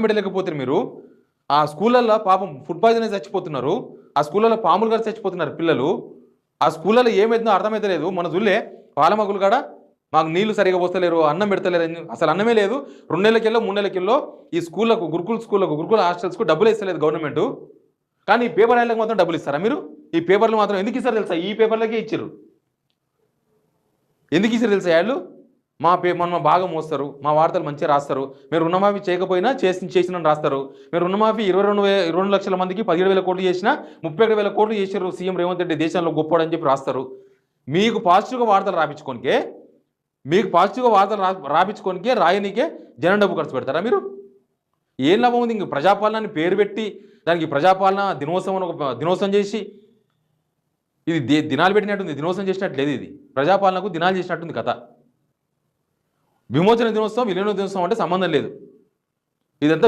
పెట్టలేకపోతే మీరు ఆ స్కూళ్ళల్లో పాపం ఫుడ్ పాయిజన్ అయి చచ్చిపోతున్నారు. ఆ స్కూళ్ళలో పాములు గారు చచ్చిపోతున్నారు పిల్లలు. ఆ స్కూళ్ళలో ఏమైతుందో అర్థమైతలేదు. మన జుల్లే పాలమగులు కాడ మాకు నీళ్లు సరిగా పోస్తలేరు, అన్నం పెడతలేరు, అసలు అన్నమే లేదు. 2 నెలలకెళ్ళో 3 నెలలకెళ్ళో ఈ స్కూళ్ళకు గురుకుల హాస్టల్స్కు డబ్బులు ఇస్తలేదు గవర్నమెంట్. కానీ ఈ పేపర్ రాయలకు మాత్రం డబ్బులు ఇస్తారా మీరు? ఈ పేపర్లు మాత్రం ఎందుకు ఇస్తారు తెలుసా? ఈ పేపర్లకే ఇచ్చారు. ఎందుకు ఇస్తారు తెలుసా? వాళ్ళు మన బాగా మోస్తారు, మా వార్తలు మంచిగా రాస్తారు, మీరు రుణమాఫీ చేయకపోయినా చేసిన రాస్తారు. మీరు రుణమాఫీ 22 లక్షల మందికి 17,000 కోట్లు చేసినా 31,000 కోట్లు చేశారు సీఎం రేవంత్ రెడ్డి దేశంలో గొప్పవాడని చెప్పి రాస్తారు. మీకు పాజిటివ్గా వార్తలు రాపించుకోనికే రాయనికే జనం డబ్బు ఖర్చు పెడతారా మీరు? ఏం లాభం ఉంది? ఇంక ప్రజాపాలన పేరు పెట్టి దానికి ప్రజాపాలన దినోత్సవం ఒక దినోత్సవం చేసి ఇది దినాలు పెట్టినట్టుంది. దినోత్సవం చేసినట్లేదు. ఇది ప్రజాపాలనకు దినాలు చేసినట్టుంది కథ. విమోచన దినోత్సవం విలీన దినోత్సవం అంటే సంబంధం లేదు. ఇదంతా